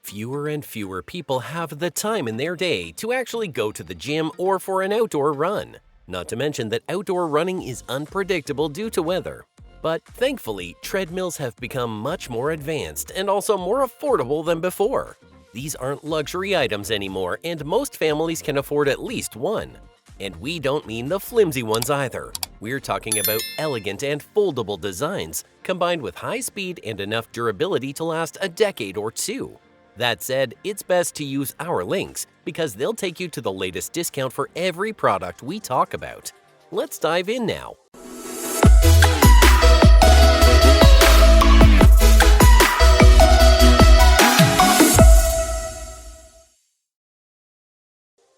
Fewer and fewer people have the time in their day to actually go to the gym or for an outdoor run. Not to mention that outdoor running is unpredictable due to weather. But thankfully, treadmills have become much more advanced and also more affordable than before. These aren't luxury items anymore, and most families can afford at least one. And we don't mean the flimsy ones either. We're talking about elegant and foldable designs, combined with high speed and enough durability to last a decade or two. That said, it's best to use our links because they'll take you to the latest discount for every product we talk about. Let's dive in now.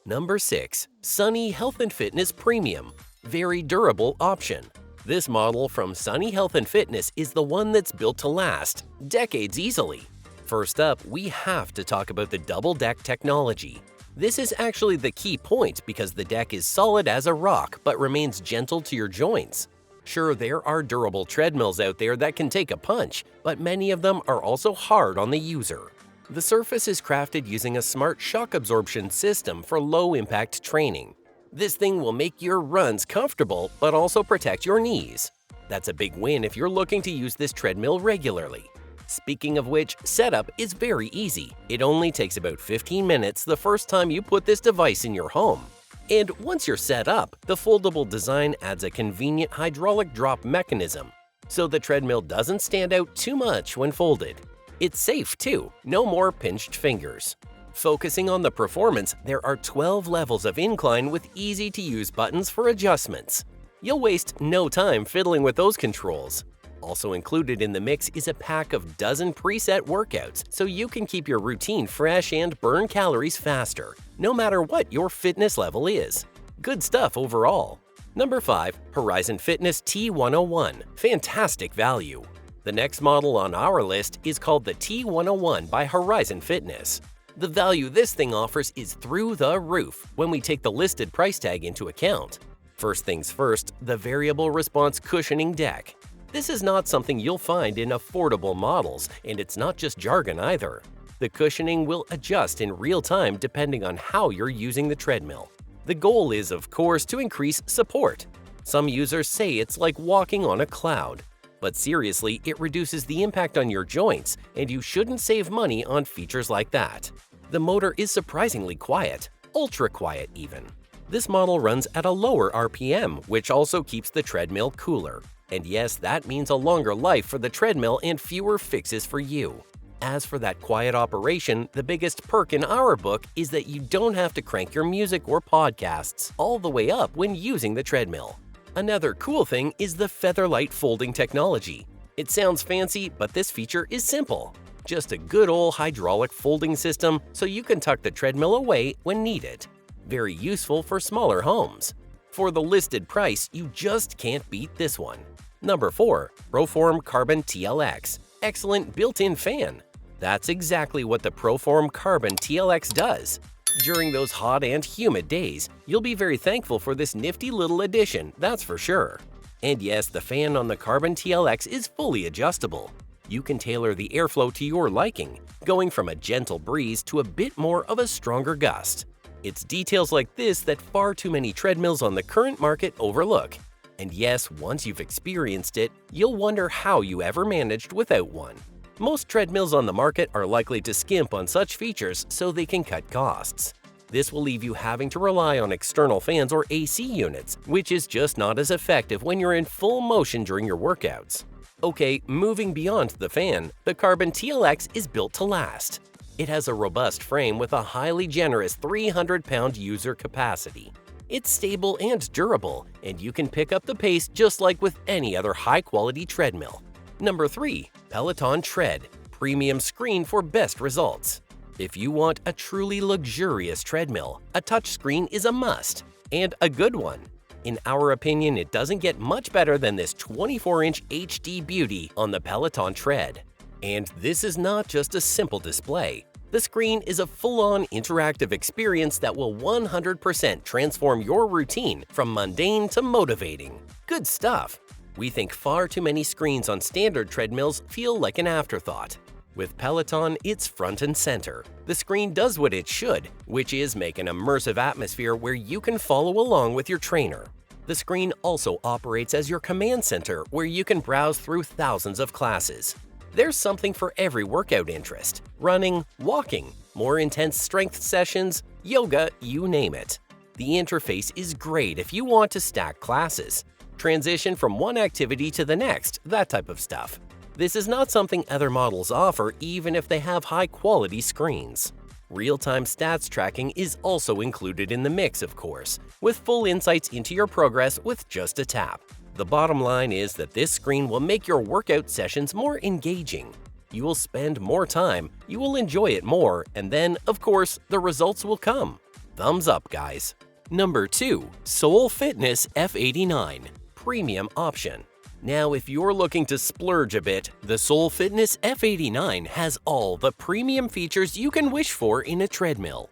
Number 6. Sunny Health & Fitness Premium. Very durable option. This model from Sunny Health & Fitness is the one that's built to last decades easily. First up, we have to talk about the double deck technology. This is actually the key point because the deck is solid as a rock but remains gentle to your joints. Sure, there are durable treadmills out there that can take a punch, but many of them are also hard on the user. The surface is crafted using a smart shock absorption system for low-impact training. This thing will make your runs comfortable but also protect your knees. That's a big win if you're looking to use this treadmill regularly. Speaking of which, setup is very easy. It only takes about 15 minutes the first time you put this device in your home. And once you're set up, the foldable design adds a convenient hydraulic drop mechanism, so the treadmill doesn't stand out too much when folded. It's safe too, no more pinched fingers. Focusing on the performance, there are 12 levels of incline with easy-to-use buttons for adjustments. You'll waste no time fiddling with those controls. Also included in the mix is a pack of dozen preset workouts so you can keep your routine fresh and burn calories faster, no matter what your fitness level is. Good stuff overall. Number 5. Horizon Fitness T101. Fantastic value. The next model on our list is called the T101 by Horizon Fitness. The value this thing offers is through the roof when we take the listed price tag into account. First things first, the variable response cushioning deck. This is not something you'll find in affordable models, and it's not just jargon either. The cushioning will adjust in real time depending on how you're using the treadmill. The goal is, of course, to increase support. Some users say it's like walking on a cloud. But seriously, it reduces the impact on your joints, and you shouldn't save money on features like that. The motor is surprisingly quiet, ultra quiet even. This model runs at a lower RPM, which also keeps the treadmill cooler. And yes, that means a longer life for the treadmill and fewer fixes for you. As for that quiet operation, the biggest perk in our book is that you don't have to crank your music or podcasts all the way up when using the treadmill. Another cool thing is the Featherlight folding technology. It sounds fancy, but this feature is simple. Just a good old hydraulic folding system so you can tuck the treadmill away when needed. Very useful for smaller homes. For the listed price, you just can't beat this one. Number 4. Roor Carbon TLX. Excellent built-in fan. That's exactly what the Roor Carbon TLX does. During those hot and humid days, you'll be very thankful for this nifty little addition, that's for sure. And yes, the fan on the Carbon TLX is fully adjustable. You can tailor the airflow to your liking, going from a gentle breeze to a bit more of a stronger gust. It's details like this that far too many treadmills on the current market overlook. And yes, once you've experienced it, you'll wonder how you ever managed without one. Most treadmills on the market are likely to skimp on such features so they can cut costs. This will leave you having to rely on external fans or AC units, which is just not as effective when you're in full motion during your workouts. Okay, moving beyond the fan, the Carbon TLX is built to last. It has a robust frame with a highly generous 300-pound user capacity. It's stable and durable, and you can pick up the pace just like with any other high-quality treadmill. Number 3. Peloton Tread. Premium screen for best results. If you want a truly luxurious treadmill, a touchscreen is a must, and a good one. In our opinion, it doesn't get much better than this 24-inch HD beauty on the Peloton Tread. And this is not just a simple display. The screen is a full-on interactive experience that will 100% transform your routine from mundane to motivating. Good stuff! We think far too many screens on standard treadmills feel like an afterthought. With Peloton, it's front and center. The screen does what it should, which is make an immersive atmosphere where you can follow along with your trainer. The screen also operates as your command center where you can browse through thousands of classes. There's something for every workout interest: running, walking, more intense strength sessions, yoga, you name it. The interface is great if you want to stack classes, transition from one activity to the next, that type of stuff. This is not something other models offer even if they have high-quality screens. Real-time stats tracking is also included in the mix, of course, with full insights into your progress with just a tap. The bottom line is that this screen will make your workout sessions more engaging. You will spend more time, you will enjoy it more, and then, of course, the results will come. Thumbs up, guys! Number 2. Soul Fitness F89 Premium Option. Now, if you're looking to splurge a bit, the Soul Fitness F89 has all the premium features you can wish for in a treadmill.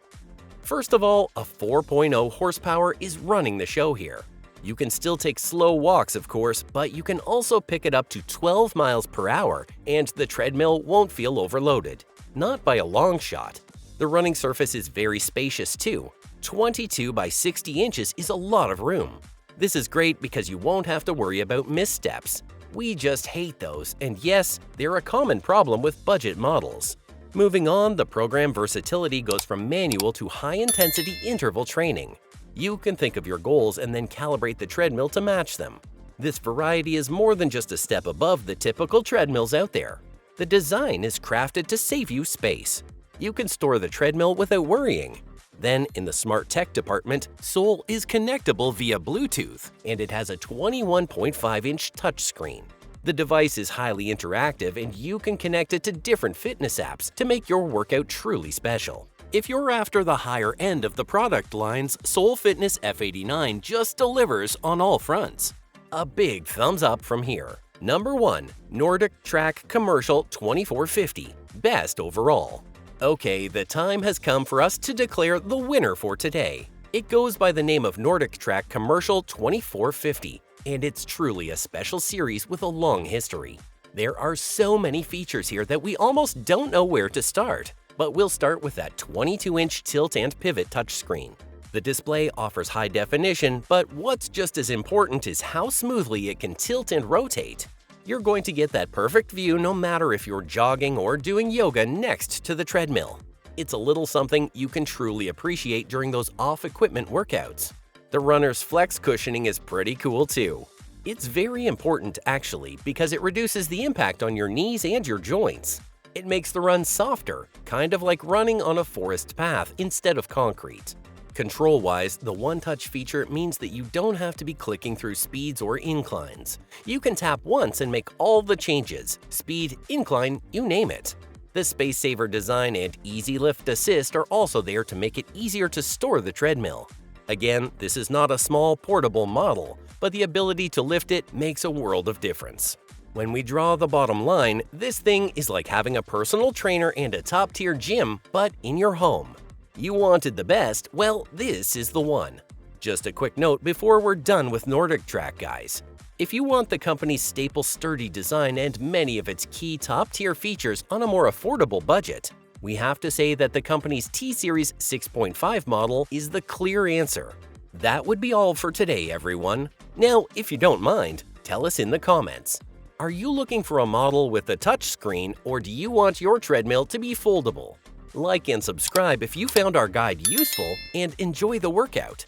First of all, a 4.0 horsepower is running the show here. You can still take slow walks, of course, but you can also pick it up to 12 miles per hour, and the treadmill won't feel overloaded. Not by a long shot. The running surface is very spacious too. 22 by 60 inches is a lot of room. This is great because you won't have to worry about missteps. We just hate those, and yes, they're a common problem with budget models. Moving on, the program versatility goes from manual to high-intensity interval training. You can think of your goals and then calibrate the treadmill to match them. This variety is more than just a step above the typical treadmills out there. The design is crafted to save you space. You can store the treadmill without worrying. Then, in the smart tech department, Soul is connectable via Bluetooth, and it has a 21.5-inch touchscreen. The device is highly interactive, and you can connect it to different fitness apps to make your workout truly special. If you're after the higher end of the product lines, Soul Fitness F89 just delivers on all fronts. A big thumbs up from here. Number 1. NordicTrack Commercial 2450 Best Overall. Okay, the time has come for us to declare the winner for today. It goes by the name of NordicTrack Commercial 2450, and it's truly a special series with a long history. There are so many features here that we almost don't know where to start, but we'll start with that 22-inch tilt and pivot touchscreen. The display offers high definition, but what's just as important is how smoothly it can tilt and rotate. You're going to get that perfect view no matter if you're jogging or doing yoga next to the treadmill. It's a little something you can truly appreciate during those off-equipment workouts. The runner's flex cushioning is pretty cool too. It's very important actually because it reduces the impact on your knees and your joints. It makes the run softer, kind of like running on a forest path instead of concrete. Control-wise, the one-touch feature means that you don't have to be clicking through speeds or inclines. You can tap once and make all the changes, speed, incline, you name it. The space-saver design and easy lift assist are also there to make it easier to store the treadmill. Again, this is not a small portable model, but the ability to lift it makes a world of difference. When we draw the bottom line, this thing is like having a personal trainer and a top-tier gym, but in your home. You wanted the best? Well, this is the one. Just a quick note before we're done with NordicTrack, guys. If you want the company's staple sturdy design and many of its key top-tier features on a more affordable budget, we have to say that the company's T-Series 6.5 model is the clear answer. That would be all for today, everyone. Now, if you don't mind, tell us in the comments. Are you looking for a model with a touchscreen, or do you want your treadmill to be foldable? Like and subscribe if you found our guide useful, and enjoy the workout.